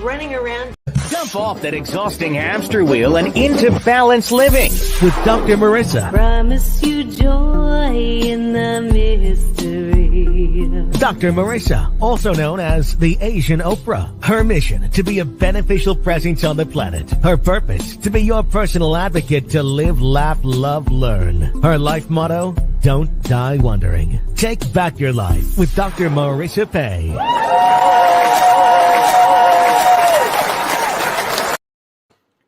running around. Jump off that exhausting hamster wheel and into balanced living with Dr. Marissa. Promise you joy in the mystery. Dr. Marissa, also known as the Asian Oprah. Her mission, to be a beneficial presence on the planet. Her purpose, to be your personal advocate to live, laugh, love, learn. Her life motto, don't die wondering. Take back your life with Dr. Marissa Pay.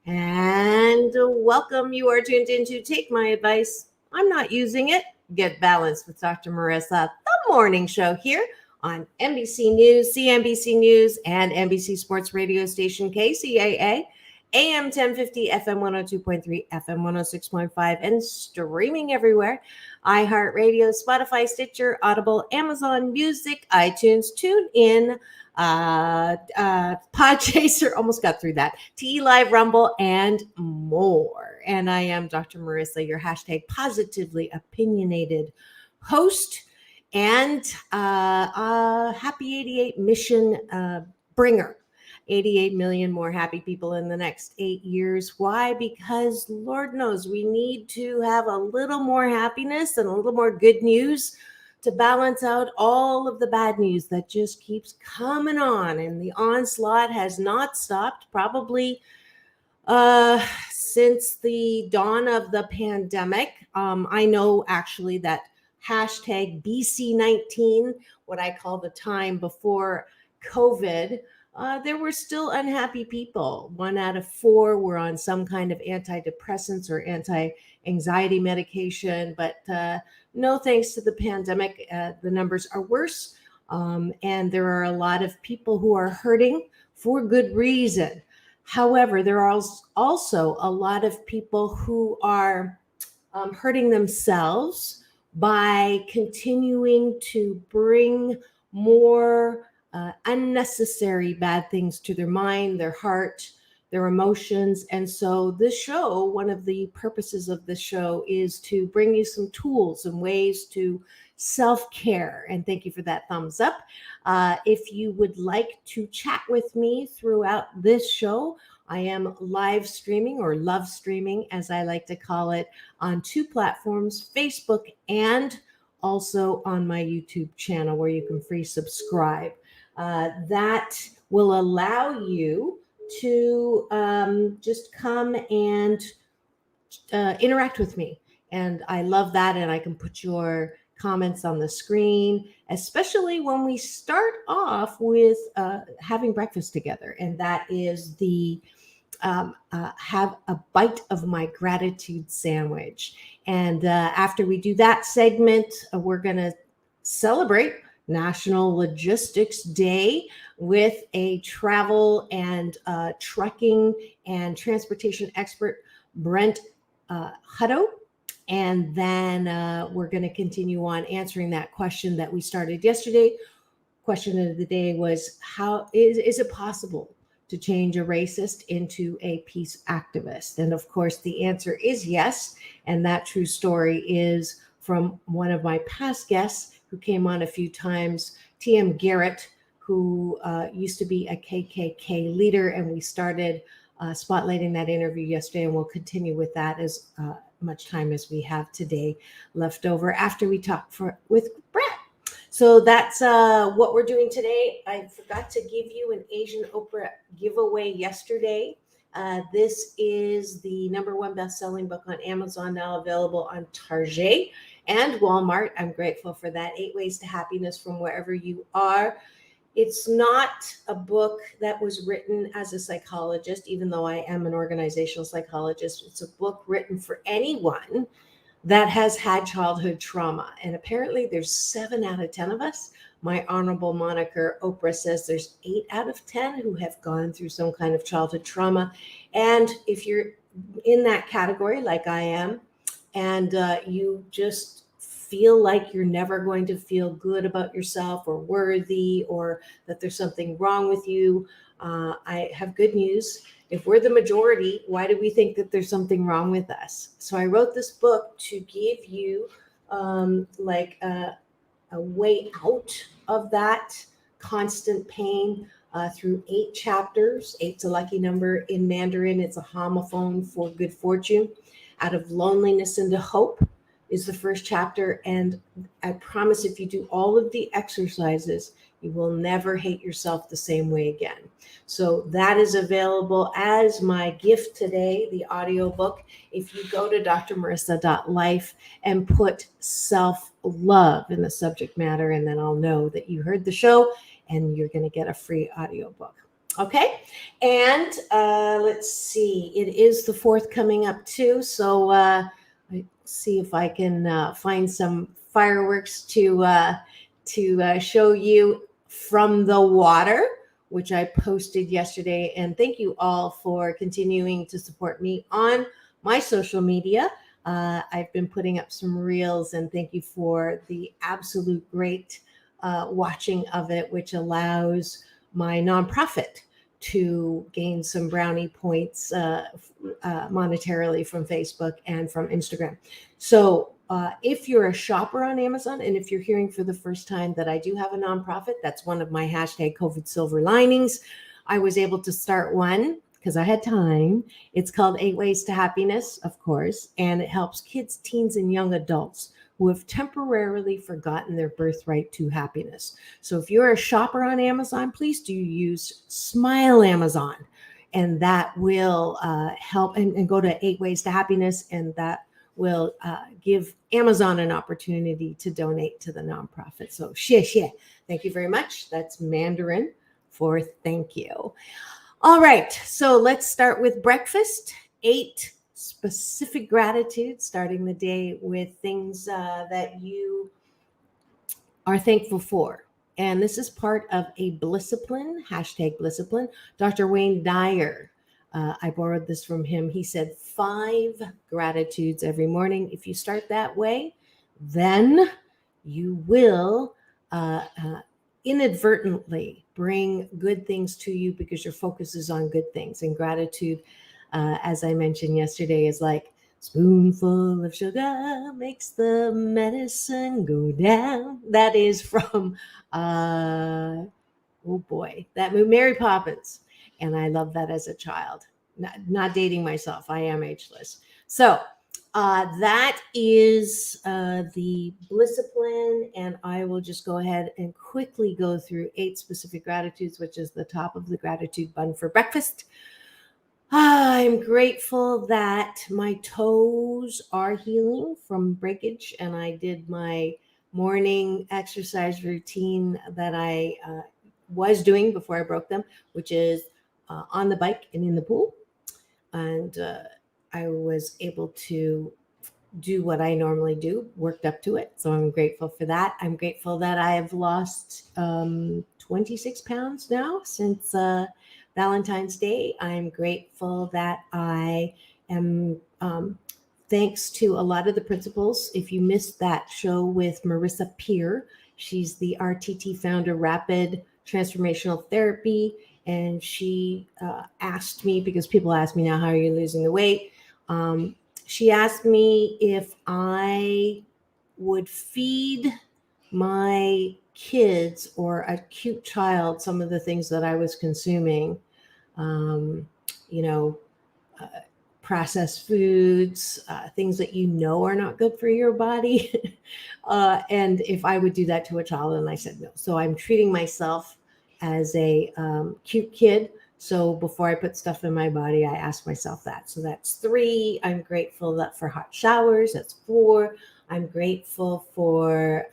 And welcome. You are tuned into Take My Advice. I'm not using it. Get Balanced with Dr. Marissa, the morning show here on NBC News, CNBC News, and NBC Sports radio station KCAA, AM 1050, FM 102.3, FM 106.5, and streaming everywhere. iHeartRadio, Spotify, Stitcher, Audible, Amazon Music, iTunes, TuneIn, Podchaser, almost got through that, TE Live, Rumble, and more. And I am Dr. Marissa, your hashtag positively opinionated host and happy 88 mission bringer. 88 million more happy people in the next 8 years. Why? Because Lord knows we need to have a little more happiness and a little more good news to balance out all of the bad news that just keeps coming on. And the onslaught has not stopped, probably since the dawn of the pandemic. I know actually that hashtag BC19, what I call the time before COVID, there were still unhappy people. 1 out of 4 were on some kind of antidepressants or anti-anxiety medication. But no thanks to the pandemic, the numbers are worse. And there are a lot of people who are hurting for good reason. However, there are also a lot of people who are hurting themselves by continuing to bring more unnecessary bad things to their mind, their heart, their emotions. And so this show, one of the purposes of this show is to bring you some tools and ways to self-care. And thank you for that thumbs up. If you would like to chat with me throughout this show, I am live streaming, or love streaming, as I like to call it, on 2 platforms, Facebook and also on my YouTube channel, where you can free subscribe. That will allow you to just come and interact with me. And I love that. And I can put your comments on the screen, especially when we start off with having breakfast together. And that is the have a bite of my gratitude sandwich. And after we do that segment, we're going to celebrate National Logistics Day with a travel and trucking and transportation expert, Brent Hutto. And then we're going to continue on answering that question that we started yesterday. Question of the day was, how is it possible to change a racist into a peace activist? And of course, the answer is yes. And that true story is from one of my past guests who came on a few times, TM Garett, who used to be a KKK leader. And we started spotlighting that interview yesterday, and we'll continue with that as much time as we have today left over after we talk with Brent. So that's what we're doing today. I forgot to give you an Asian Oprah giveaway yesterday. This is the #1 best-selling book on Amazon, now available on Target and Walmart. I'm grateful for that. 8 Ways to Happiness from Wherever You Are. It's not a book that was written as a psychologist, even though I am an organizational psychologist. It's a book written for anyone that has had childhood trauma. And apparently there's 7 out of 10 of us. My honorable moniker, Oprah, says there's 8 out of 10 who have gone through some kind of childhood trauma. And if you're in that category, like I am, and you just feel like you're never going to feel good about yourself or worthy, or that there's something wrong with you, I have good news. If we're the majority, why do we think that there's something wrong with us? So I wrote this book to give you a way out of that constant pain, through 8 chapters. Eight's a lucky number in Mandarin. It's a homophone for good fortune. Out of loneliness into hope is the first chapter. And I promise if you do all of the exercises, you will never hate yourself the same way again. So that is available as my gift today, the audiobook. If you go to drmarissa.life and put self-love in the subject matter, and then I'll know that you heard the show and you're going to get a free audiobook. Okay. And let's see, it is the 4th coming up too. So let's see if I can find some fireworks to show you from the water, which I posted yesterday. And thank you all for continuing to support me on my social media. I've been putting up some reels, and thank you for the absolute great watching of it, which allows my nonprofit to gain some brownie points monetarily from Facebook and from Instagram. So if you're a shopper on Amazon, and if you're hearing for the first time that I do have a nonprofit, that's one of my hashtag COVID silver linings. I was able to start one because I had time. It's called 8 Ways to Happiness, of course, and it helps kids, teens, and young adults who have temporarily forgotten their birthright to happiness. So if you're a shopper on Amazon, please do use Smile Amazon, and that will help, and go to 8 Ways to Happiness, and that will give Amazon an opportunity to donate to the nonprofit. So xie. Thank you very much. That's Mandarin for thank you. All right, so let's start with breakfast. 8 specific gratitudes, starting the day with things that you are thankful for. And this is part of a Blissipline, hashtag Blissipline. Dr. Wayne Dyer, I borrowed this from him. He said 5 gratitudes every morning. If you start that way, then you will inadvertently bring good things to you because your focus is on good things. And gratitude, as I mentioned yesterday, is like spoonful of sugar makes the medicine go down. That is from, that movie, Mary Poppins. And I loved that as a child. Not dating myself. I am ageless. So that is the Blissipline, and I will just go ahead and quickly go through 8 specific gratitudes, which is the top of the gratitude bun for breakfast. I'm grateful that my toes are healing from breakage, and I did my morning exercise routine that I was doing before I broke them, which is on the bike and in the pool. And I was able to do what I normally do, worked up to it. So I'm grateful for that. I'm grateful that I have lost 26 pounds now since Valentine's Day. I'm grateful that I am, thanks to a lot of the principles. If you missed that show with Marissa Peer, she's the RTT founder, Rapid Transformational Therapy. And she asked me, because people ask me now, how are you losing the weight? She asked me if I would feed my kids or a cute child some of the things that I was consuming, processed foods, things that are not good for your body. And if I would do that to a child, and I said no. So I'm treating myself as a cute kid. So before I put stuff in my body, I ask myself that. So that's 3. I'm grateful for hot showers. That's 4. I'm grateful for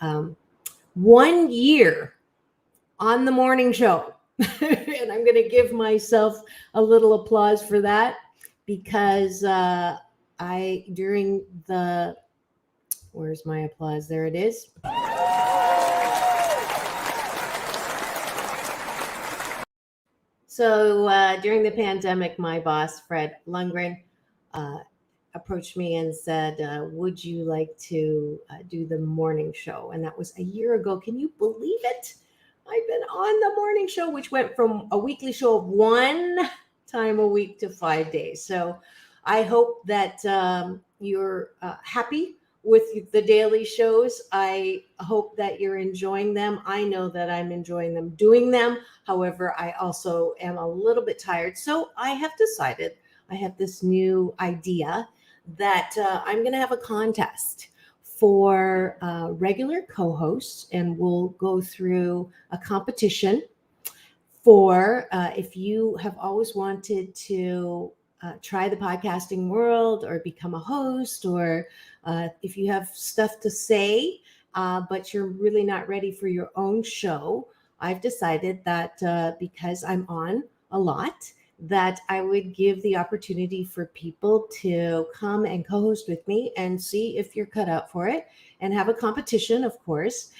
1 year on the morning show. And I'm going to give myself a little applause for that, because where's my applause? There it is. So during the pandemic, my boss, Fred Lundgren, approached me and said, would you like to do the morning show? And that was a year ago. Can you believe it? I've been on the morning show, which went from a weekly show of 1 time a week to 5 days. So I hope that you're happy with the daily shows. I hope that you're enjoying them. I know that I'm enjoying them doing them. However, I also am a little bit tired. So I have decided, I have this new idea that I'm going to have a contest for regular co-hosts, and we'll go through a competition for if you have always wanted to try the podcasting world or become a host, or if you have stuff to say, but you're really not ready for your own show. I've decided that because I'm on a lot, that I would give the opportunity for people to come and co-host with me and see if you're cut out for it, and have a competition, of course.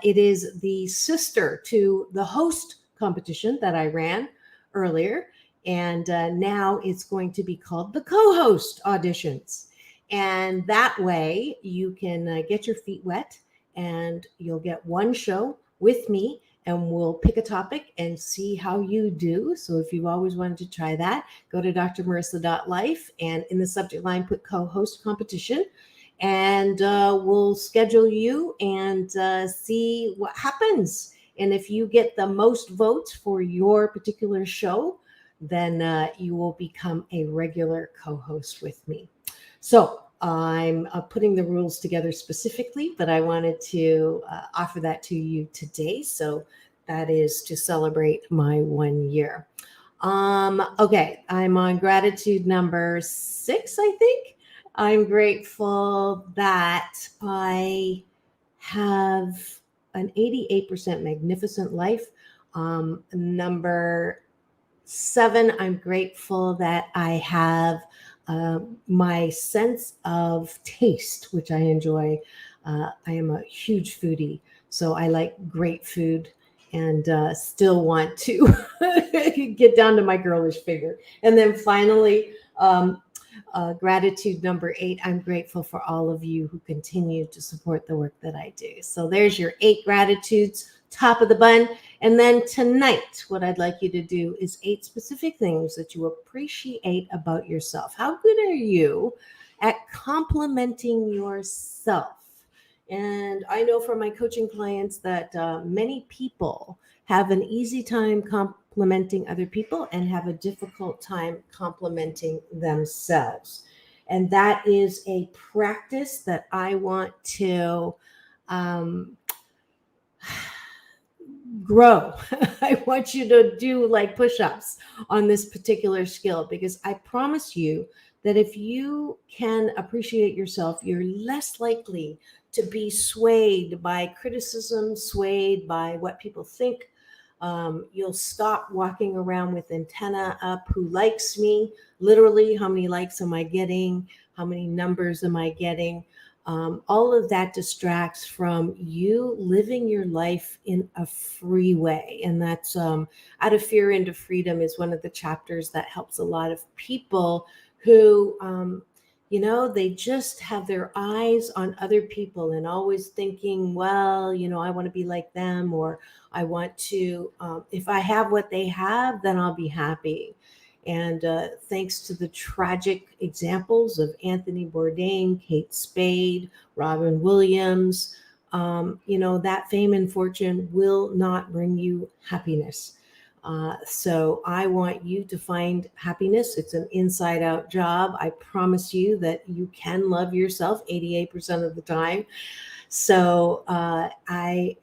It is the sister to the host competition that I ran earlier. And now it's going to be called the co-host auditions. And that way you can get your feet wet, and you'll get one show with me, and we'll pick a topic and see how you do. So if you've always wanted to try that, go to drmarissa.life, and in the subject line, put co-host competition, and we'll schedule you and see what happens. And if you get the most votes for your particular show, then you will become a regular co-host with me. So I'm putting the rules together specifically, but I wanted to offer that to you today. So that is to celebrate my 1 year. Okay, I'm on gratitude number 6, I think. I'm grateful that I have an 88% magnificent life. Number 7, I'm grateful that I have my sense of taste, which I enjoy. I am a huge foodie, so I like great food, and still want to get down to my girlish figure. And then finally, gratitude number 8, I'm grateful for all of you who continue to support the work that I do. So there's your 8 gratitudes, top of the bun. And then tonight, what I'd like you to do is 8 specific things that you appreciate about yourself. How good are you at complimenting yourself? And I know from my coaching clients that many people have an easy time complimenting other people and have a difficult time complimenting themselves. And that is a practice that I want to grow. I want you to do like push-ups on this particular skill, because I promise you that if you can appreciate yourself, you're less likely to be swayed by criticism, swayed by what people think. You'll stop walking around with antenna up. Who likes me? Literally, how many likes am I getting? How many numbers am I getting? All of that distracts from you living your life in a free way. And that's Out of Fear into Freedom is one of the chapters that helps a lot of people who, they just have their eyes on other people and always thinking, well, I want to be like them, or I want to, if I have what they have, then I'll be happy. And thanks to the tragic examples of Anthony Bourdain, Kate Spade, Robin Williams, that fame and fortune will not bring you happiness. So I want you to find happiness. It's an inside out job. I promise you that you can love yourself 88% of the time. So I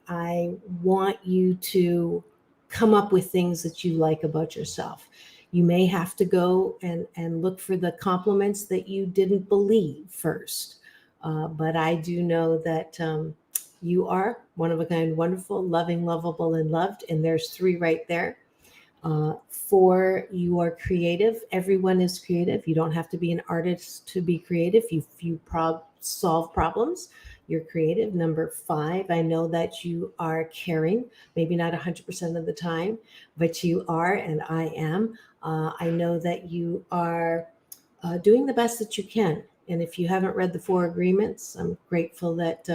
want you to come up with things that you like about yourself. You may have to go and look for the compliments that you didn't believe first. But I do know that you are one of a kind, wonderful, loving, lovable, and loved. And there's 3 right there. 4, you are creative. Everyone is creative. You don't have to be an artist to be creative. You solve problems. You're creative. Number 5, I know that you are caring, maybe not 100% of the time, but you are, and I am. I know that you are doing the best that you can. And if you haven't read the 4 Agreements, I'm grateful that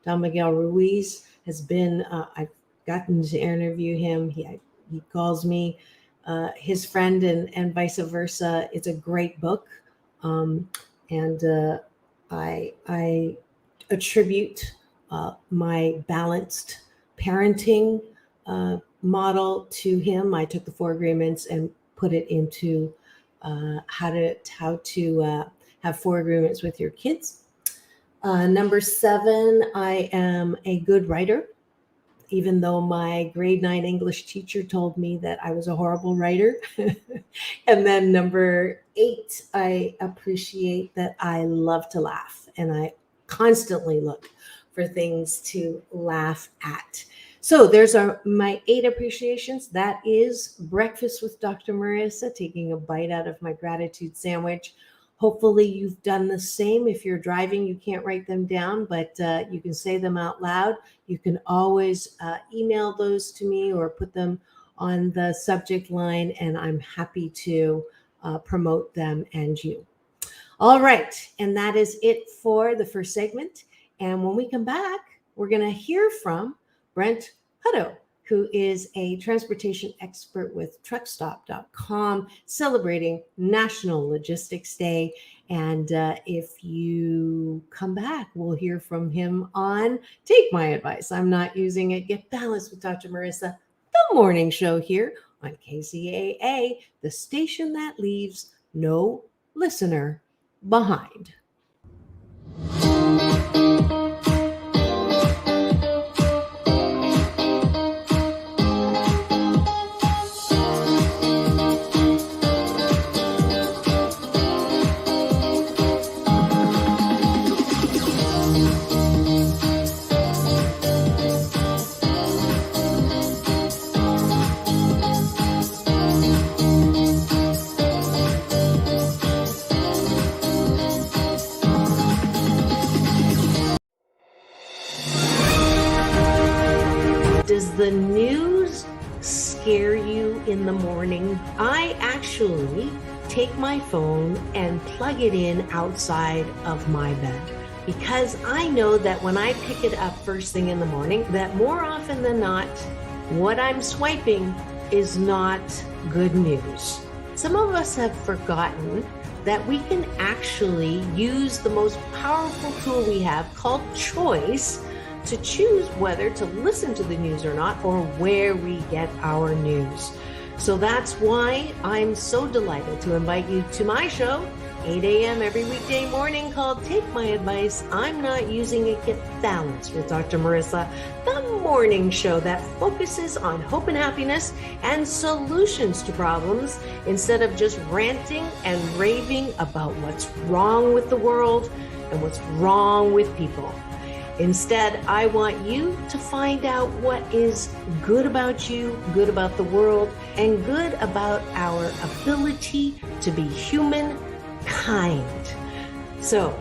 Don Miguel Ruiz has been, I've gotten to interview him. He calls me his friend, and vice versa. It's a great book. And I attribute my balanced parenting model to him. I took the 4 agreements and put it into how to have 4 agreements with your kids. Number 7, I am a good writer, even though my grade 9 English teacher told me that I was a horrible writer. And then number 8, I appreciate that I love to laugh, and I constantly look for things to laugh at. So there's my 8 appreciations. That is breakfast with Dr. Marissa, taking a bite out of my gratitude sandwich. Hopefully you've done the same. If you're driving, you can't write them down, but you can say them out loud. You can always email those to me or put them on the subject line, and I'm happy to promote them and you. All right, and that is it for the first segment. And when we come back, we're going to hear from Brent Hutto, who is a transportation expert with truckstop.com, celebrating National Logistics Day. And if you come back, we'll hear from him on Take My Advice. I'm not using it. Get balanced with Dr. Marissa, the morning show here on KCAA, the station that leaves no listener behind. Does the news scare you in the morning? I actually take my phone and plug it in outside of my bed, because I know that when I pick it up first thing in the morning, that more often than not, what I'm swiping is not good news. Some of us have forgotten that we can actually use the most powerful tool we have, called choice, to choose whether to listen to the news or not, or where we get our news. So that's why I'm so delighted to invite you to my show, 8 a.m. every weekday morning, called Take My Advice, I'm Not Using It, Get Balanced with Dr. Marissa, the morning show that focuses on hope and happiness and solutions to problems, instead of just ranting and raving about what's wrong with the world and what's wrong with people. Instead, I want you to find out what is good about you, good about the world, and good about our ability to be humankind. So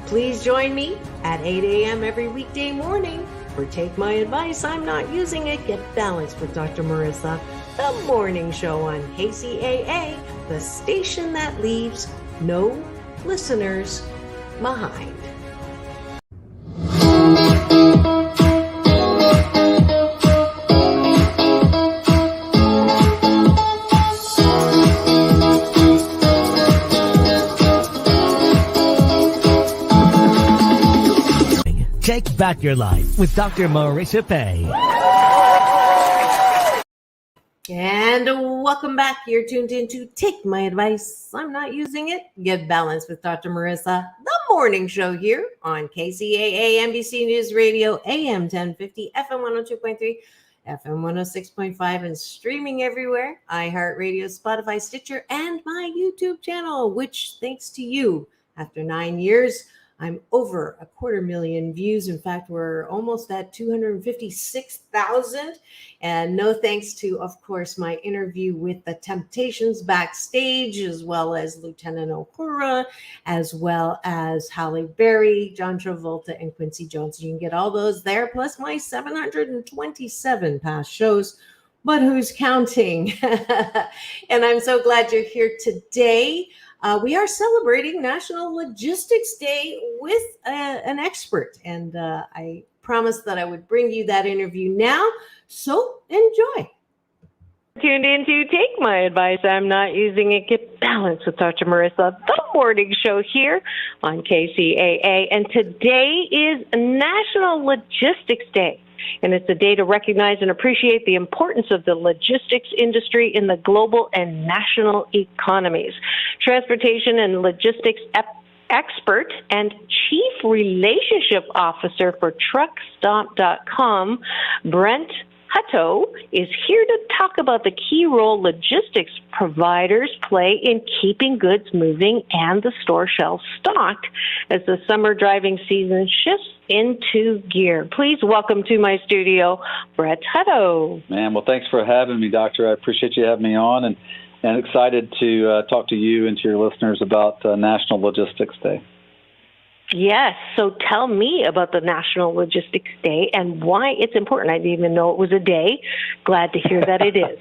please join me at 8 a.m. every weekday morning for Take My Advice, I'm Not Using It, Get Balanced with Dr. Marissa, the morning show on KCAA, the station that leaves no listeners behind. Take back your life with Dr. Marissa Pay. And welcome back. You're tuned in to Take My Advice, I'm Not Using It, Get Balanced with Dr. Marissa, the morning show here on KCAA NBC News Radio, AM 1050, FM 102.3, FM 106.5, and streaming everywhere, iHeartRadio, Spotify, Stitcher, and my YouTube channel, which, thanks to you, after 9 years, I'm over 250,000 views. In fact, we're almost at 256,000. And no thanks to, of course, my interview with the Temptations backstage, as well as Lieutenant Uhura, as well as Halle Berry, John Travolta, and Quincy Jones. You can get all those there, plus my 727 past shows. But who's counting? And I'm so glad you're here today. We are celebrating National Logistics Day with an expert, and I promised that I would bring you that interview now, so enjoy. Tuned in to Take My Advice, I'm Not Using It, Get Balance with Dr. Marissa, the morning show here on KCAA. And today is National Logistics Day. And it's a day to recognize and appreciate the importance of the logistics industry in the global and national economies. Transportation and logistics expert and Chief Relationship Officer for TruckStop.com, Brent Hutto, is here to talk about the key role logistics providers play in keeping goods moving and the store shelves stocked as the summer driving season shifts into gear. Please welcome to my studio, Brent Hutto. Man, well, thanks for having me, Doctor. I appreciate you having me on, and excited to talk to you and to your listeners about National Logistics Day. Yes. So tell me about the National Logistics Day and why it's important. I didn't even know it was a day. Glad to hear that it is.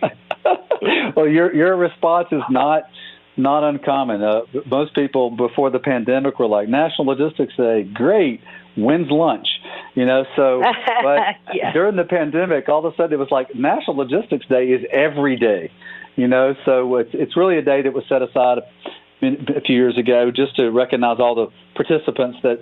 Well, your response is not uncommon. Most people before the pandemic were like, National Logistics Day, great. When's lunch? But yes. During the pandemic, all of a sudden it was like National Logistics Day is every day. So it's really a day that was set aside a few years ago just to recognize all the participants that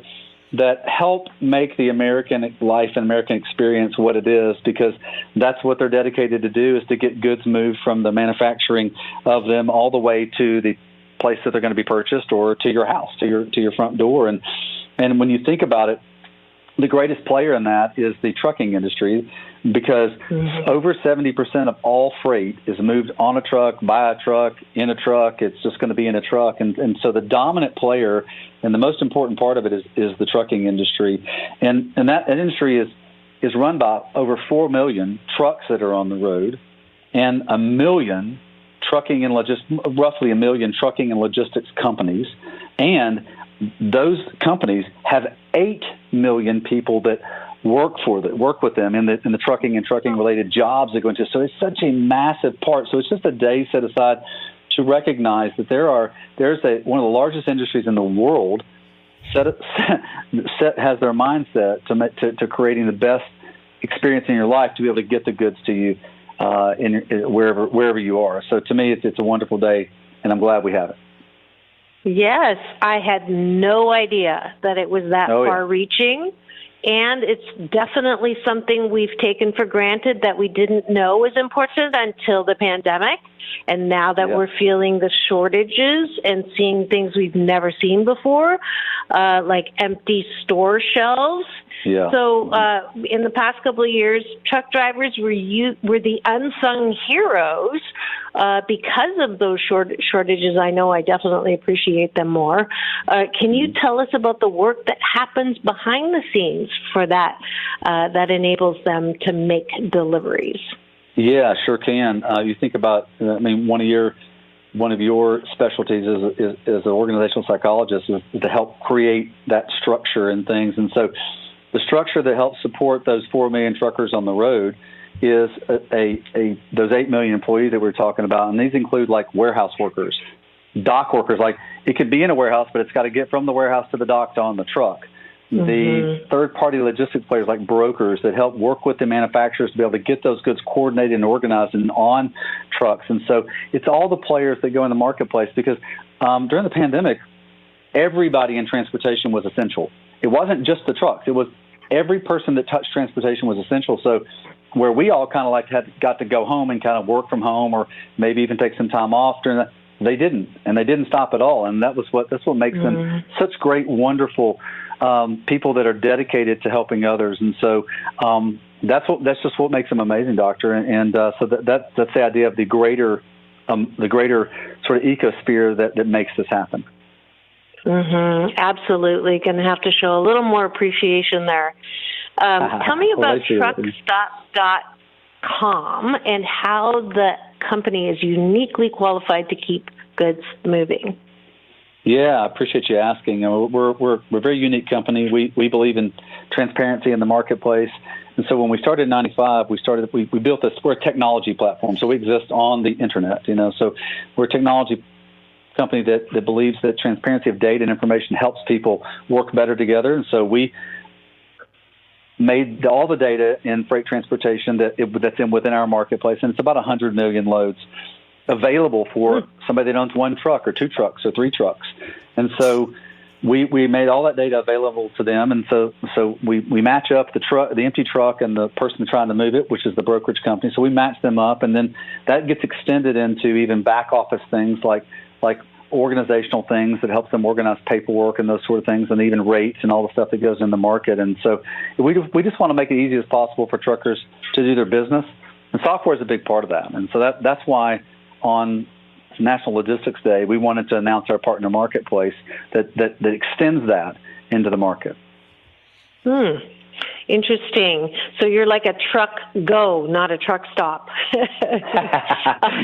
help make the American life and American experience what it is, because that's what they're dedicated to do, is to get goods moved from the manufacturing of them all the way to the place that they're going to be purchased or to your house, to your front door. And when you think about it, the greatest player in that is the trucking industry, because over 70% of all freight is moved on a truck, by a truck, in a truck. It's just going to be in a truck. And so the dominant player and the most important part of it is the trucking industry. And that industry is run by over 4 million trucks that are on the road and roughly a million trucking and logistics companies. And those companies have 8 million people that work with them in the trucking and trucking related jobs that go into. So it's such a massive part. So it's just a day set aside to recognize that there's one of the largest industries in the world has their mindset to creating the best experience in your life to be able to get the goods to you wherever you are. So to me, it's a wonderful day, and I'm glad we have it. Yes, I had no idea that it was that far-reaching, and it's definitely something we've taken for granted that we didn't know was important until the pandemic, and now that we're feeling the shortages and seeing things we've never seen before, like empty store shelves. Yeah. So in the past couple of years, truck drivers were the unsung heroes because of those shortages. I know I definitely appreciate them more. Can you tell us about the work that happens behind the scenes for that enables them to make deliveries? Yeah, sure can. You think about, one of your specialties as an organizational psychologist is to help create that structure and things. And so the structure that helps support those 4 million truckers on the road is those 8 million employees that we're talking about. And these include like warehouse workers, dock workers. Like it could be in a warehouse, but it's got to get from the warehouse to the dock to on the truck. The third-party logistics players like brokers that help work with the manufacturers to be able to get those goods coordinated and organized and on trucks. And so it's all the players that go in the marketplace, because during the pandemic, everybody in transportation was essential. It wasn't just the trucks. It was every person that touched transportation was essential. So where we all kind of got to go home and kind of work from home or maybe even take some time off during that, they didn't. And they didn't stop at all. And that's what makes them such great, wonderful people that are dedicated to helping others. And so that's just what makes them amazing, Doctor. And so that's the idea of the greater sort of ecosphere that makes this happen. Absolutely. Going to have to show a little more appreciation there. Tell me about TruckStop.com and how the company is uniquely qualified to keep goods moving. Yeah, I appreciate you asking. We're a very unique company. We believe in transparency in the marketplace. And so when we started in 95, we built this. We're a technology platform, so we exist on the internet. So we're a technology company that believes that transparency of data and information helps people work better together. And so we made all the data in freight transportation that's within our marketplace, and it's about 100 million loads available for somebody that owns one truck or two trucks or three trucks. And so we made all that data available to them, and so we match up the empty truck and the person trying to move it, which is the brokerage company. So we match them up, and then that gets extended into even back office things like organizational things that helps them organize paperwork and those sort of things, and even rates and all the stuff that goes in the market. And so we just want to make it easy as possible for truckers to do their business, and software is a big part of that. And so that's why on National Logistics Day, we wanted to announce our partner marketplace that extends that into the market. Interesting. So you're like a truck go, not a truck stop.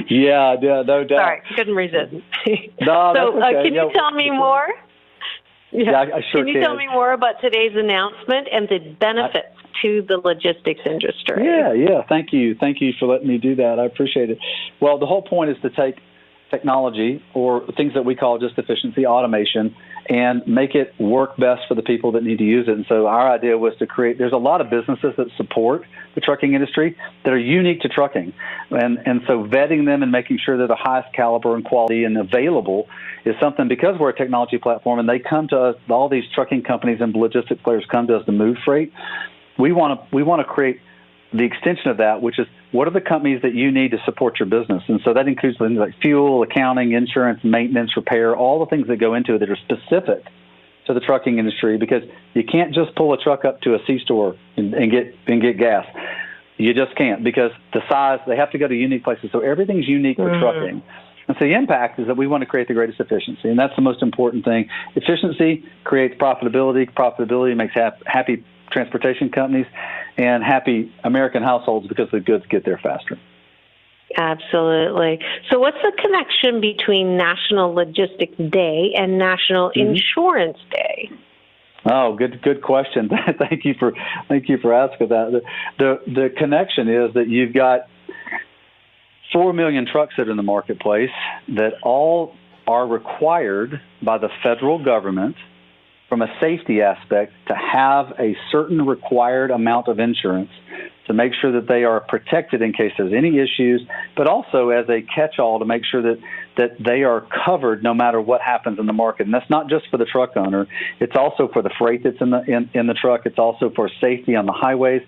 Yeah, no doubt. Sorry, couldn't resist. No, so that's okay. Can you tell me more? Yeah, I sure can. You tell me more about today's announcement and the benefits to the logistics industry? Yeah. Thank you for letting me do that. I appreciate it. Well, the whole point is to take technology, or things that we call just efficiency, automation, and make it work best for the people that need to use it. And so our idea was to there's a lot of businesses that support the trucking industry that are unique to trucking. And so vetting them and making sure they're the highest caliber and quality and available is something, because we're a technology platform and they come to us, all these trucking companies and logistics players come to us to move freight. We want to create the extension of that, which is, what are the companies that you need to support your business? And so that includes things like fuel, accounting, insurance, maintenance, repair, all the things that go into it that are specific to the trucking industry, because you can't just pull a truck up to a C-store and get gas. You just can't, because the size, they have to go to unique places. So everything's unique with trucking. And so the impact is that we want to create the greatest efficiency, and that's the most important thing. Efficiency creates profitability. Profitability makes happy transportation companies and happy American households, because the goods get there faster. Absolutely. So what's the connection between National Logistics Day and National Insurance Day? Oh, good question. Thank you for asking that. The connection is that you've got 4 million trucks that are in the marketplace that all are required by the federal government, from a safety aspect, to have a certain required amount of insurance to make sure that they are protected in case there's any issues, but also as a catch-all to make sure that they are covered no matter what happens in the market. And that's not just for the truck owner. It's also for the freight that's in the truck. It's also for safety on the highways.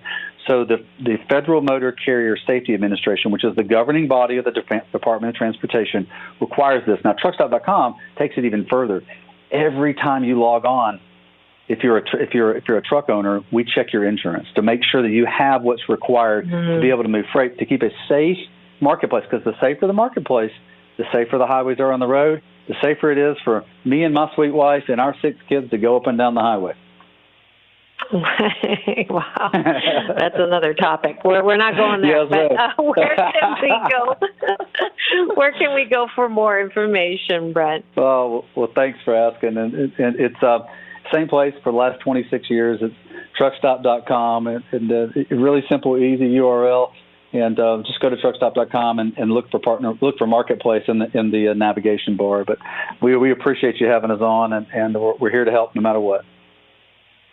So the Federal Motor Carrier Safety Administration, which is the governing body of the Department of Transportation, requires this. Now, truckstop.com takes it even further. Every time you log on, if you're a truck owner, we check your insurance to make sure that you have what's required to be able to move freight, to keep a safe marketplace. Because the safer the marketplace, the safer the highways are on the road, the safer it is for me and my sweet wife and our 6 kids to go up and down the highway. Wow, that's another topic. We're not going there. Yes, but where can we go? Where can we go for more information, Brent? Well, thanks for asking. And it's same place for the last 26 years. It's truckstop.com, and a really simple, easy URL. And just go to truckstop.com and look for marketplace in the navigation bar. But we appreciate you having us on, and we're here to help no matter what.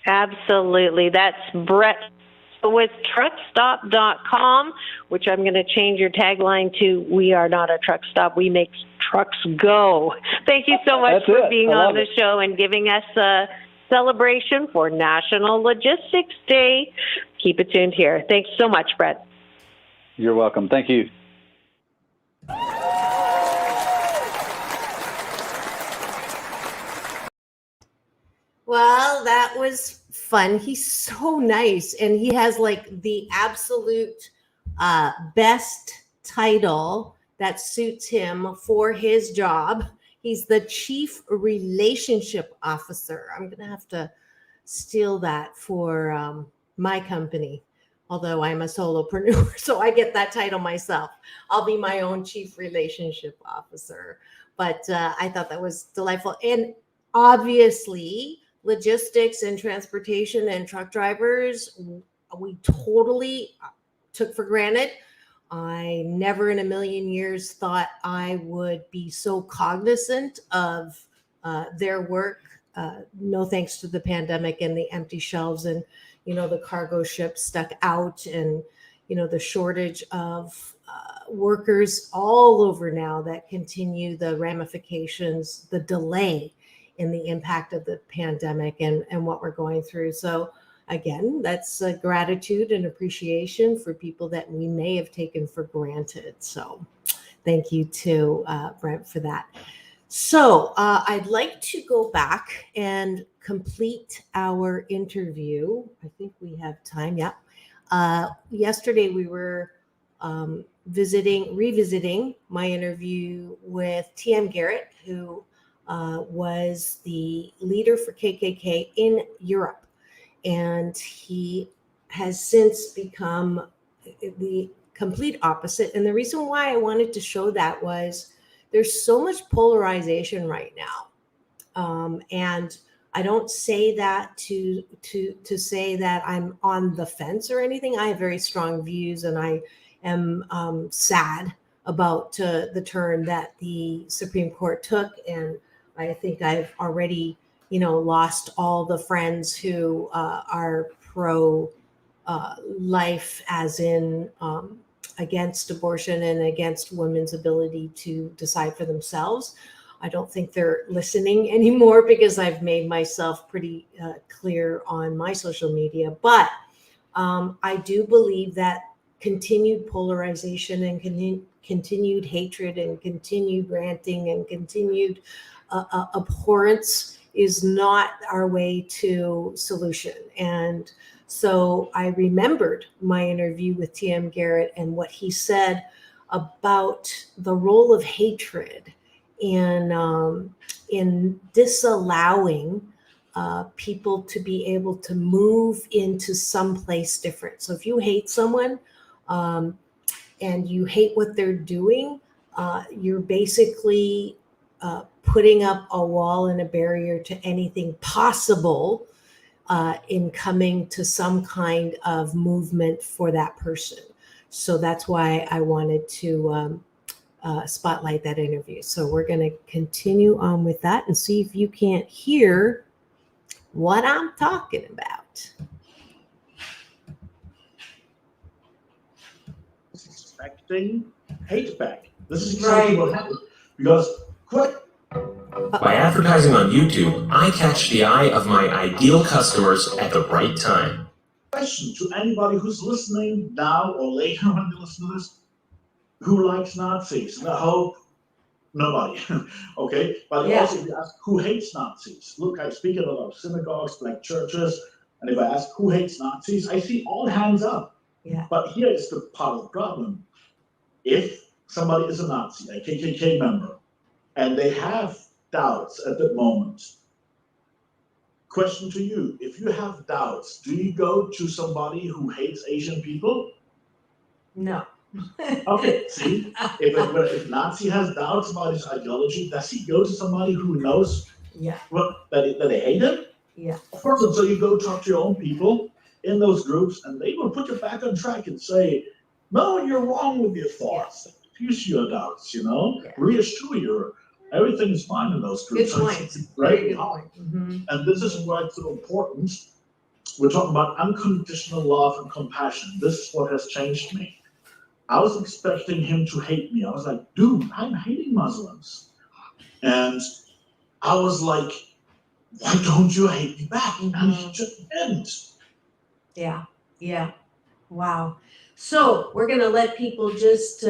Absolutely. That's Brett with truckstop.com, which I'm going to change your tagline to, "We are not a truck stop. We make trucks go." Thank you so much for being on the show and giving us a celebration for National Logistics Day. Keep it tuned here. Thanks so much, Brett. You're welcome. Thank you. Well, that was fun. He's so nice, and he has like the absolute best title that suits him for his job. He's the Chief Relationship Officer. I'm going to have to steal that for my company, although I'm a solopreneur, so I get that title myself. I'll be my own Chief Relationship Officer. But I thought that was delightful. And obviously, logistics and transportation and truck drivers, we totally took for granted. I never in a million years thought I would be so cognizant of their work. No thanks to the pandemic and the empty shelves and the cargo ship stuck out, and the shortage of workers all over now that continue the ramifications, the delay in the impact of the pandemic and what we're going through. So again, that's gratitude and appreciation for people that we may have taken for granted. So thank you to Brent for that. So I'd like to go back and complete our interview. I think we have time. Yeah. Yesterday we were revisiting my interview with TM Garett, who was the leader for KKK in Europe. And he has since become the complete opposite. And the reason why I wanted to show that was there's so much polarization right now. And I don't say that to say that I'm on the fence or anything. I have very strong views, and I am sad about the turn that the Supreme Court took. And I think I've already, lost all the friends who are pro life, as in against abortion and against women's ability to decide for themselves. I don't think they're listening anymore because I've made myself pretty clear on my social media. But I do believe that continued polarization and continued hatred and continued ranting and continued abhorrence is not our way to solution. And so I remembered my interview with TM Garett and what he said about the role of hatred in disallowing people to be able to move into someplace different. So if you hate someone and you hate what they're doing, you're basically putting up a wall and a barrier to anything possible in coming to some kind of movement for that person. So that's why I wanted to spotlight that interview. So we're going to continue on with that and see if you can't hear what I'm talking about. Expecting hate back. This is exactly what happened. Because by advertising on YouTube, I catch the eye of my ideal customers at the right time. Question to anybody who's listening now or later when you listen to this, who likes Nazis? And I hope nobody. Okay, but Yeah. also if you ask who hates Nazis, look, I speak at a lot of synagogues, black churches, and if I ask who hates Nazis, I see all hands up. Yeah. But here is the part of the problem. If somebody is a Nazi, a KKK member, and they have doubts at that moment, question to you, if you have doubts, do you go to somebody who hates Asian people? No. Okay, see, if Nazi has doubts about his ideology, does he go to somebody who knows that they hate him? Yeah. Of course, and so you go talk to your own people in those groups, and they will put you back on track and say, no, you're wrong with your thoughts. Diffuse your doubts, reassure you. Everything is fine in those groups. Good point. It's Very good point. Mm-hmm. And this is why it's so important. We're talking about unconditional love and compassion. This is what has changed me. I was expecting him to hate me. I was like, dude, I'm hating Muslims. And I was like, why don't you hate me back? Mm-hmm. And he just didn't. Yeah. Yeah. Wow. So we're going to let people just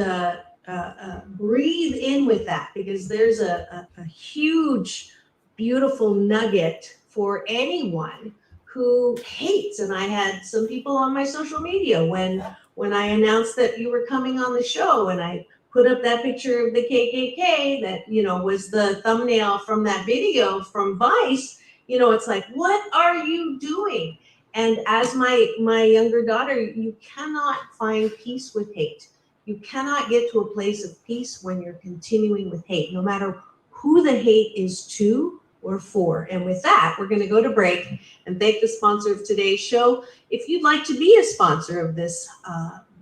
breathe in with that, because there's a huge, beautiful nugget for anyone who hates. And I had some people on my social media when I announced that you were coming on the show, and I put up that picture of the KKK that, was the thumbnail from that video from Vice. It's like, what are you doing? And as my younger daughter, you cannot find peace with hate. You cannot get to a place of peace when you're continuing with hate, no matter who the hate is to or for. And with that, we're going to go to break and thank the sponsor of today's show. If you'd like to be a sponsor of this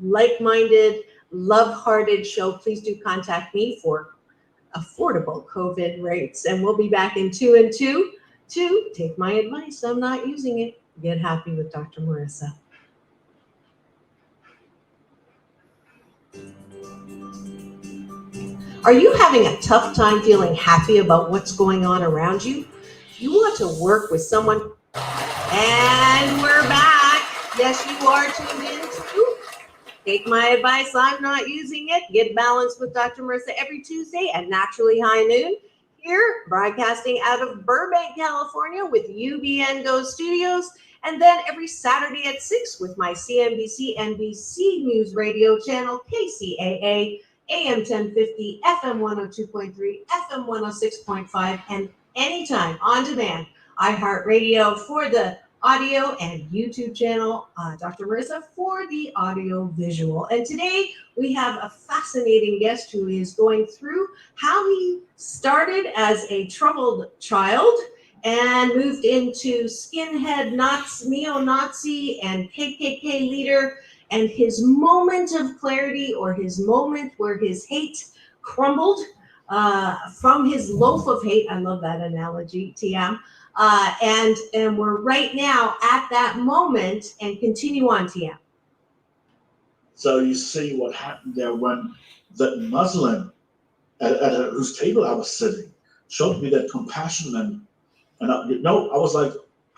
like-minded, love-hearted show, please do contact me for affordable COVID rates. And we'll be back in 2 and 2 to take my advice. I'm not using it. Get happy with Dr. Marissa. Are you having a tough time feeling happy about what's going on around you? You want to work with someone, and we're back. Yes, you are tuned in to Take My Advice, I'm Not Using It. Get balanced with Dr. Marissa every Tuesday at naturally high noon. Here, broadcasting out of Burbank, California with UBN Go Studios. And then every Saturday at 6 with my CNBC NBC News Radio channel, KCAA, AM 1050, FM 102.3, FM 106.5, and anytime on demand, iHeartRadio for the audio and YouTube channel, Dr. Marissa for the audio visual. And today we have a fascinating guest who is going through how he started as a troubled child and moved into skinhead, neo-Nazi, and KKK leader, and his moment of clarity, or his moment where his hate crumbled from his loaf of hate. I love that analogy, TM. And we're right now at that moment, and continue on, TM. So you see what happened there when that Muslim at whose table I was sitting showed me that compassion, and I was like,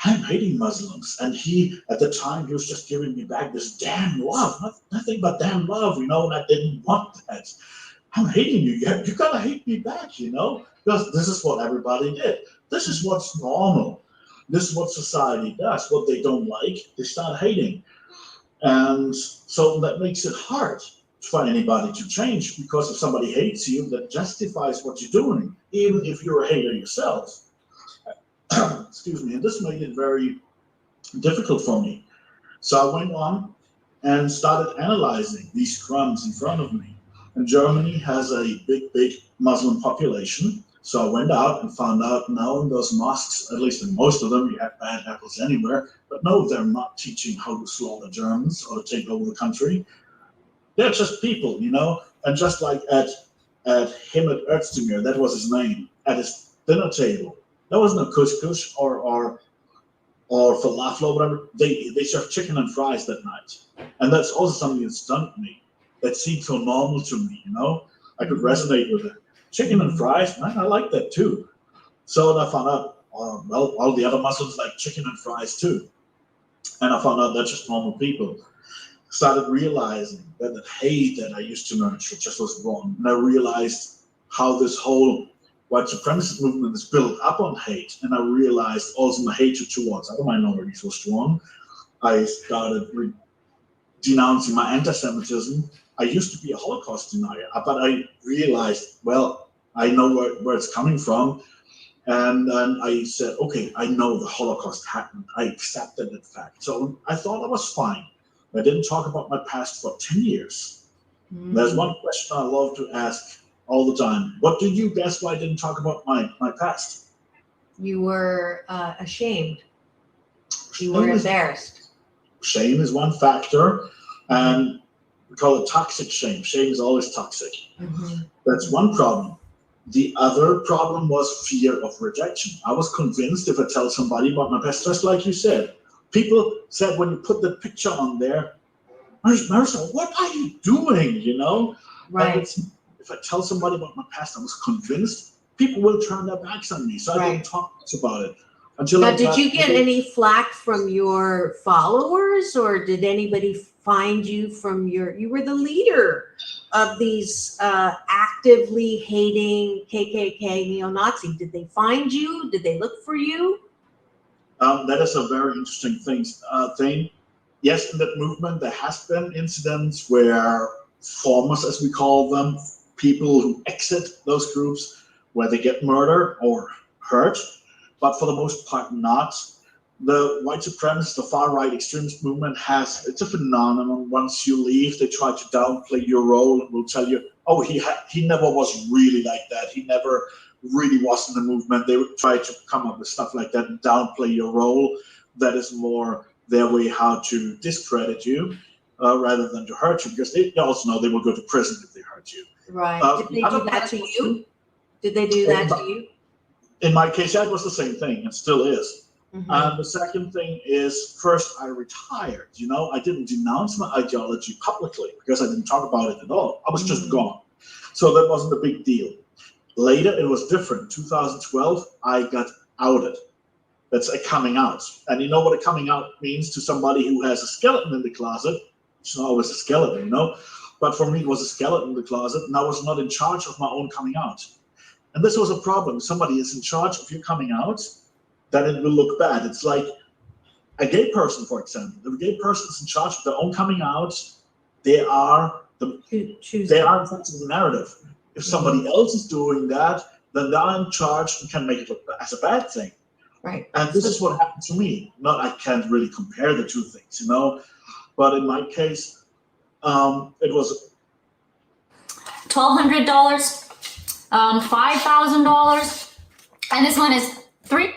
I'm hating Muslims, and he at the time he was just giving me back this damn love, nothing but damn love, and I didn't want that. I'm hating you. You gotta hate me back, because this is what everybody did. This is what's normal. This is what society does. What they don't like, they start hating. And so that makes it hard for anybody to change, because if somebody hates you, that justifies what you're doing, even if you're a hater yourself. Excuse me. And this made it very difficult for me. So I went on and started analyzing these crumbs in front of me. And Germany has a big Muslim population. So I went out and found out now in those mosques, at least in most of them, you have bad apples anywhere. But no, they're not teaching how to slaughter Germans or to take over the country. They're just people, And just like at Himmet Özdemir, that was his name, at his dinner table, there was no couscous or falafel or whatever. They served chicken and fries that night. And that's also something that stunned me. That seemed so normal to me, I could resonate with it. Chicken and fries, man, I like that too. So I found out, all the other Muslims like chicken and fries too. And I found out they're just normal people. Started realizing that the hate that I used to nurture just was wrong. And I realized how this whole white supremacist movement is built up on hate. And I realized also my hatred towards other minorities was strong. I started denouncing my anti-Semitism. I used to be a Holocaust denier, but I realized, I know where it's coming from. And then I said, okay, I know the Holocaust happened. I accepted that fact. So I thought I was fine. I didn't talk about my past for 10 years. There's one question I love to ask all the time. What do you guess why I didn't talk about my past? You were ashamed. You were embarrassed. Shame is one factor. And we call it toxic shame. Shame is always toxic. That's one problem. The other problem was fear of rejection. I was convinced if I tell somebody about my past, just like you said, people said when you put the picture on there, Marissa, what are you doing? Right. If I tell somebody about my past, I was convinced people will turn their backs on me. So I didn't talk much about it. Now, did you get any flack from your followers, or did anybody find you from you were the leader of these actively hating KKK neo-Nazi? Did they find you? Did they look for you? That is a very interesting thing. Yes, in that movement, there has been incidents where formers, as we call them, people who exit those groups, where they get murdered or hurt, but for the most part not. The white supremacist, the far-right extremist movement it's a phenomenon. Once you leave, they try to downplay your role and will tell you, oh, he never was really like that. He never really was in the movement. They would try to come up with stuff like that and downplay your role. That is more their way how to discredit you rather than to hurt you, because they also know they will go to prison if they hurt you. Right. Did they do that to you? Did they do that to you? In my case, that was the same thing. It still is. And the second thing is, first I retired. I didn't denounce my ideology publicly because I didn't talk about it at all. I was just gone. So that wasn't a big deal. Later, it was different. In 2012, I got outed. That's a coming out. And you know what a coming out means to somebody who has a skeleton in the closet? It's not always a skeleton, But for me, it was a skeleton in the closet, and I was not in charge of my own coming out. And this was a problem. Somebody is in charge of your coming out, then it will look bad. It's like a gay person, for example. If a gay person is in charge of their own coming out, they are the narrative. If somebody else is doing that, then they're in charge and can make it look as a bad thing. Right. And this is what happened to me. I can't really compare the two things, But in my case, it was $1,200, $5,000, and this one is $3,000.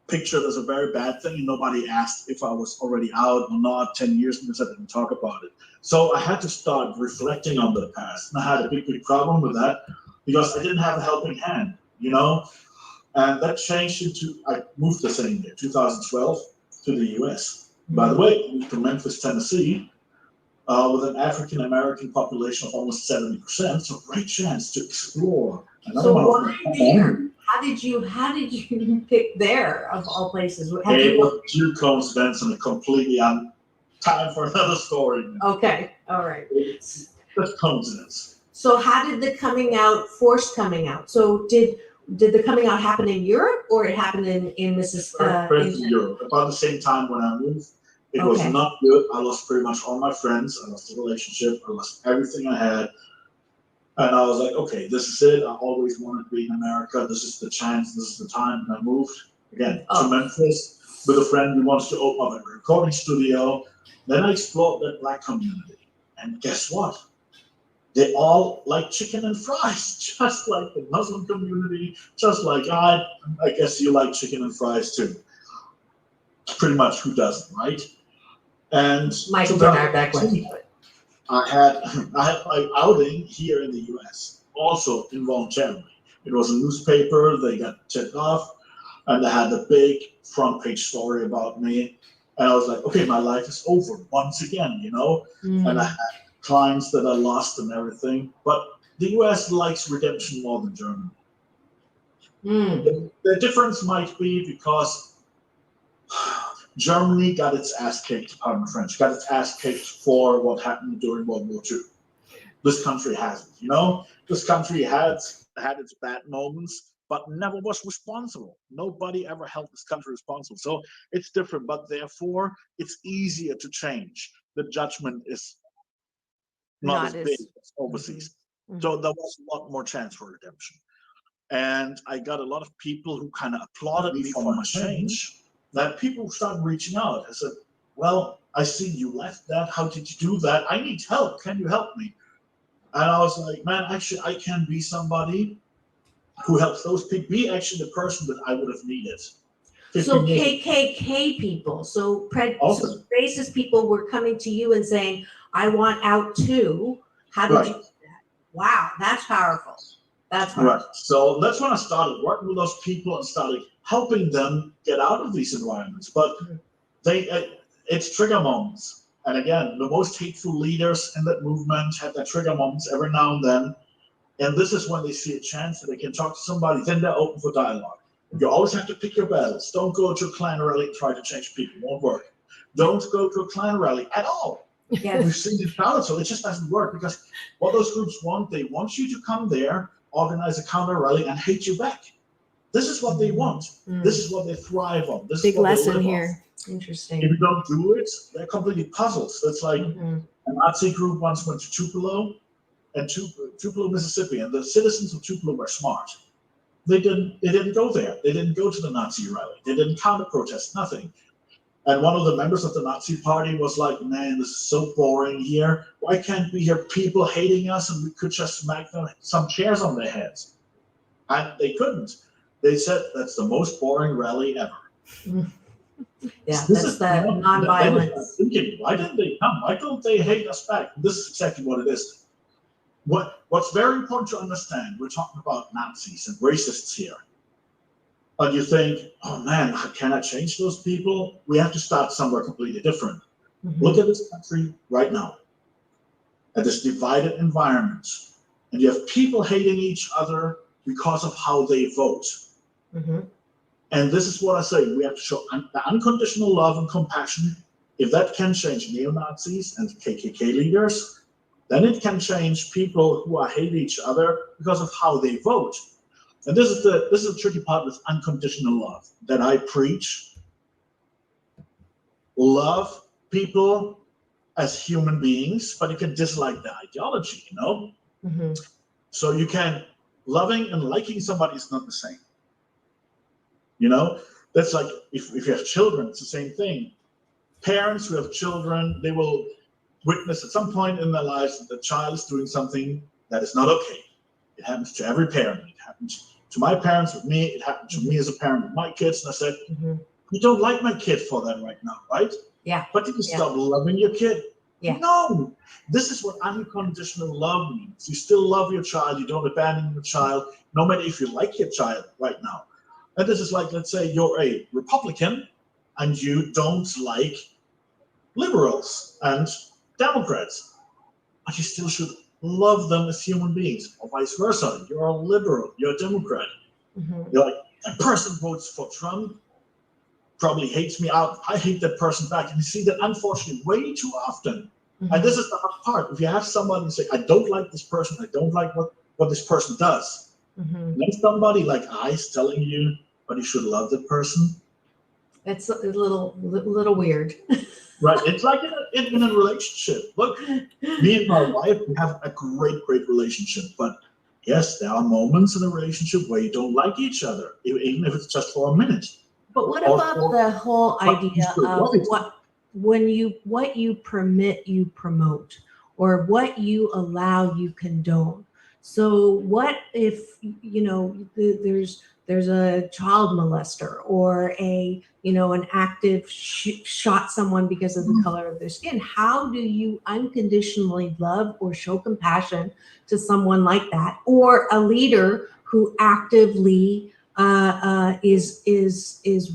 Pictured as a very bad thing. Nobody asked if I was already out or not 10 years because I didn't talk about it. So I had to start reflecting on the past. And I had a big problem with that because I didn't have a helping hand, And that changed I moved the same year, 2012, to the US. By the way, I moved to Memphis, Tennessee, with an African-American population of almost 70%. So great chance to explore. So why there? How did you pick there of all places? It was two coincidence and a completely time for another story. Okay, all right. It's just coincidence. So how did the forced coming out? So did the coming out happen in Europe or it happened in Mississippi? In Europe. About the same time when I moved. It was not good. I lost pretty much all my friends. I lost the relationship. I lost everything I had. And I was like, okay, this is it. I always wanted to be in America. This is the chance. This is the time. And I moved again to Memphis with a friend who wants to open up a recording studio. Then I explored that Black community. And guess what? They all like chicken and fries, just like the Muslim community, just like I guess you like chicken and fries too. Pretty much, who doesn't, right? And Michael Bernard back when. I had my outing here in the U.S. also involuntarily. It was a newspaper. They got tipped off, and they had a big front page story about me. And I was like, okay, my life is over once again, And I had clients that I lost and everything. But the U.S. likes redemption more than Germany. The difference might be because Germany got its ass kicked, pardon my French, got its ass kicked for what happened during World War II. This country hasn't, This country had its bad moments, but never was responsible. Nobody ever held this country responsible. So it's different, but therefore it's easier to change. The judgment is not as big as overseas. So there was a lot more chance for redemption. And I got a lot of people who kind of applauded me for my change. That people started reaching out. I said, well, I see you left that. How did you do that? I need help. Can you help me? And I was like, man, actually, I can be somebody who helps those people. Be actually the person that I would have needed. So KKK people, so racist people were coming to you and saying, I want out too. How did you do that? Wow, that's powerful. That's powerful. Right. So that's when I started working with those people and started helping them get out of these environments. But it's trigger moments. And again, the most hateful leaders in that movement have their trigger moments every now and then. And this is when they see a chance that they can talk to somebody, then they're open for dialogue. You always have to pick your battles. Don't go to a Klan rally and try to change people. It won't work. Don't go to a Klan rally at all. Yes. We've seen it now, so it just doesn't work because what those groups want, they want you to come there, organize a counter rally, and hate you back. This is what they want. This is what they thrive on. This big is what lesson they here. Interesting. If you don't do it, they're completely puzzled. That's like a Nazi group once went to Tupelo, Mississippi, and the citizens of Tupelo were smart. They didn't go there. They didn't go to the Nazi rally. They didn't counter protest, nothing. And one of the members of the Nazi party was like, man, this is so boring here. Why can't we hear people hating us and we could just smack them some chairs on their heads? And they couldn't. They said that's the most boring rally ever. Yeah, that's that nonviolence. Thinking, why didn't they come? Why don't they hate us back? This is exactly what it is. What's very important to understand, we're talking about Nazis and racists here. But you think, oh man, can I change those people? We have to start somewhere completely different. Mhm. Look at this country right now, at this divided environment. And you have people hating each other because of how they vote. Mhm. And this is what I say, we have to show unconditional love and compassion. If that can change neo-Nazis and KKK leaders, then it can change people who hate each other because of how they vote. And this is the tricky part with unconditional love that I preach. Love people as human beings, but you can dislike the ideology, you know? Mhm. So you can, loving and liking somebody is not the same. You know, that's like if you have children, it's the same thing. Parents who have children, they will witness at some point in their lives that the child is doing something that is not okay. It happens to every parent. It happens to my parents with me. It happened to me as a parent with my kids. And I said, Mhm. you don't like my kid for that right now, right? Yeah. But did you Yeah. stop loving your kid? Yeah. No. This is what unconditional love means. You still love your child. You don't abandon your child, no matter if you like your child right now. And this is like, let's say you're a Republican and you don't like liberals and Democrats, but you still should love them as human beings, or vice versa. You're a liberal, you're a Democrat. Mhm. You're like, a person votes for Trump, probably hates me out. I hate that person back. And you see that unfortunately way too often. Mhm. And this is the hard part. If you have somebody say, I don't like this person, I don't like what this person does. Mhm. And then somebody like I is telling you, but you should love that person. It's a little weird. Right. It's like in a relationship. Look, me and my wife, we have a great relationship. But yes, there are moments in a relationship where you don't like each other, even if it's just for a minute. But what Or about for- the whole but you idea still of love each what you permit, you promote, or what you allow, you condone? So what if, you know, there's a child molester or an active shot someone because of the color of their skin? How do you unconditionally love or show compassion to someone like that, or a leader who actively is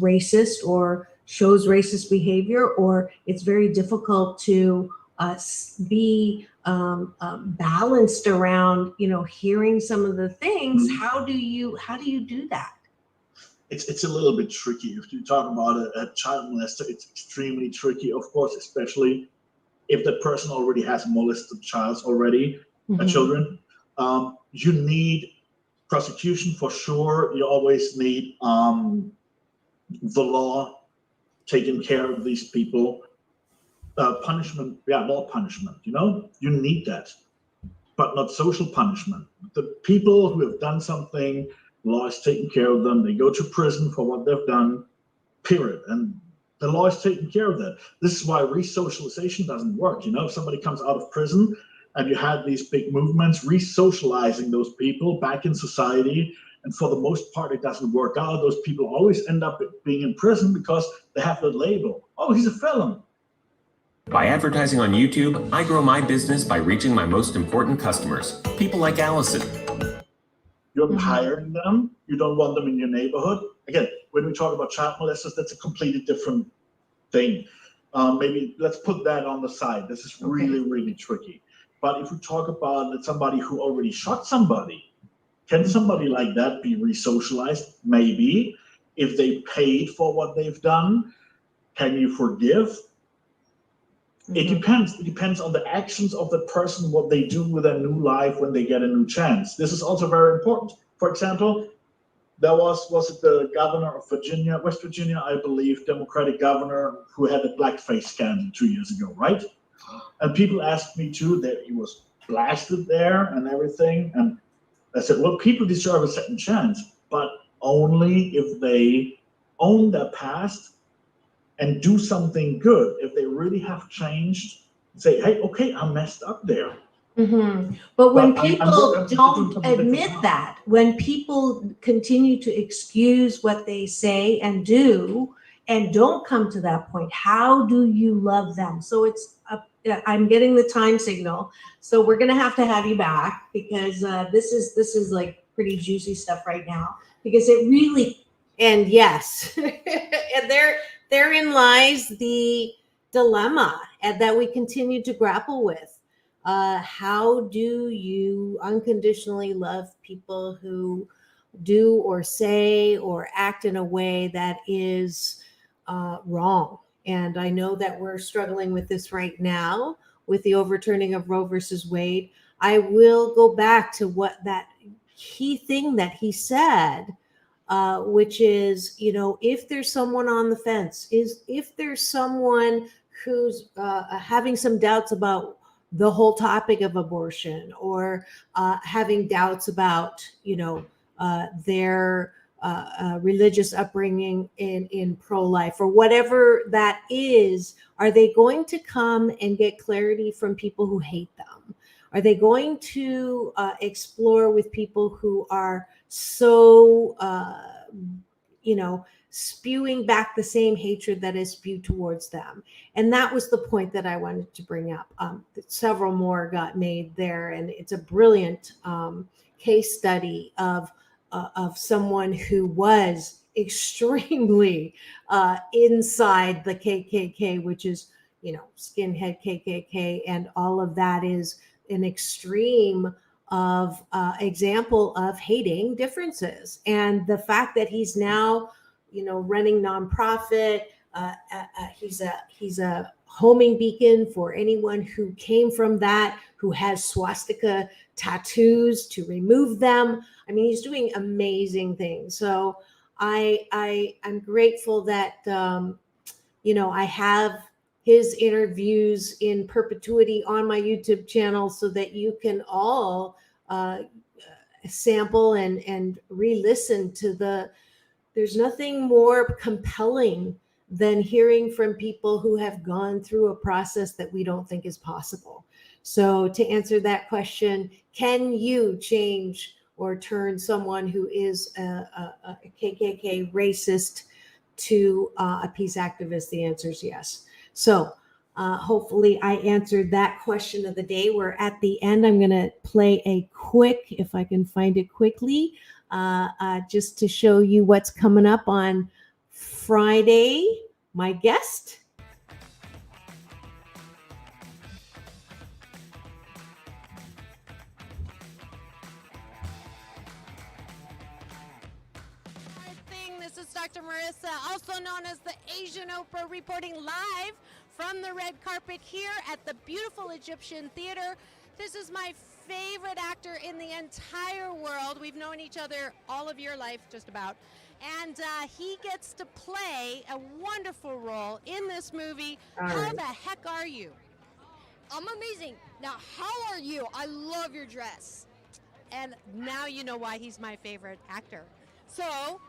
racist or shows racist behavior, or it's very difficult to be balanced around hearing some of the things? Mhm. How do you do that? It's a little bit tricky. If you talk about a child molester, it's extremely tricky, of course, especially if that person already has molested children. You need prosecution for sure. You always need the law taking care of these people. Punishment, law punishment, you need that, but not social punishment. The people who have done something, law is taking care of them. They go to prison for what they've done, period. And the law is taking care of that. This is why re-socialization doesn't work. If somebody comes out of prison and you had these big movements re-socializing those people back in society, and for the most part, it doesn't work out. Those people always end up being in prison because they have the label. Oh, he's a felon. By advertising on YouTube, I grow my business by reaching my most important customers, people like Allison. You're hiring them. You don't want them in your neighborhood. Again, when we talk about child molesters, that's a completely different thing. Maybe let's put that on the side. This is really, really tricky. But if we talk about somebody who already shot somebody, can somebody like that be re-socialized? Maybe. If they paid for what they've done, can you forgive? It depends. It depends on the actions of the person, what they do with their new life when they get a new chance. This is also very important. For example, there was it the governor of Virginia, West Virginia, I believe, Democratic governor, who had a blackface scandal 2 years ago, right? And people asked me too that he was blasted there and everything. And I said, well, people deserve a second chance, but only if they own their past and do something good. If they really have changed, say, hey, okay, I messed up there. But when But people I'm don't doing admit something that, when people continue to excuse what they say and do and don't come to that point, how do you love them? So I'm getting the time signal. So we're going to have you back, because this is like pretty juicy stuff right now, because it really And yes, and therein lies the dilemma and that we continue to grapple with. How do you unconditionally love people who do or say or act in a way that is wrong? And I know that we're struggling with this right now with the overturning of Roe versus Wade. I will go back to what that key thing that he said, which is, if there's someone on the fence, if there's someone who's having some doubts about the whole topic of abortion, or having doubts about, their religious upbringing in pro-life, or whatever that is, are they going to come and get clarity from people who hate them? Are they going to explore with people who are so, spewing back the same hatred that is spewed towards them? And that was the point that I wanted to bring up. Several more got made there, and it's a brilliant case study of someone who was extremely inside the KKK, which is, skinhead KKK, and all of that is an extreme of example of hating differences. And the fact that he's now, running nonprofit, he's a homing beacon for anyone who came from that, who has swastika tattoos, to remove them. I mean, he's doing amazing things. So I'm grateful that I have his interviews in perpetuity on my YouTube channel, so that you can all sample and re-listen to there's nothing more compelling than hearing from people who have gone through a process that we don't think is possible. So to answer that question, can you change or turn someone who is a KKK racist to a peace activist? The answer is yes. So hopefully I answered that question of the day. We're at the end. I'm going to play a quick, if I can find it quickly, just to show you what's coming up on Friday. My guest. This is Dr. Marissa, also known as the Asian Oprah, reporting live from the red carpet here at the beautiful Egyptian Theater. This is my favorite actor in the entire world. We've known each other all of your life, just about. And he gets to play a wonderful role in this movie. How the heck are you? I'm amazing. Now, how are you? I love your dress. And now you know why he's my favorite actor. So,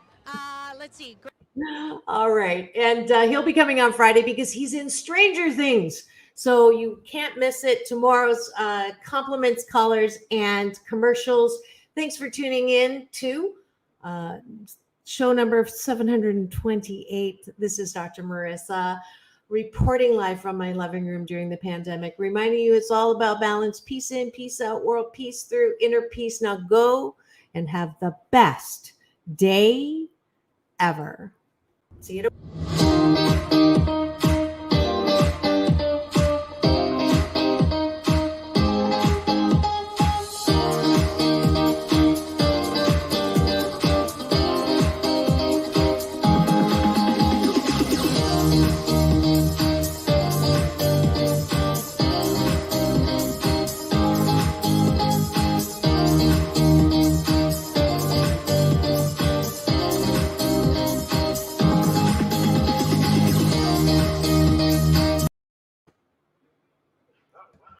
let's see. All right. And he'll be coming on Friday because he's in Stranger Things. So you can't miss it. Tomorrow's compliments, callers, and commercials. Thanks for tuning in to show number 728. This is Dr. Marissa, reporting live from my living room during the pandemic, reminding you it's all about balance, peace in, peace out, world peace through, inner peace. Now go and have the best day ever. See you tomorrow.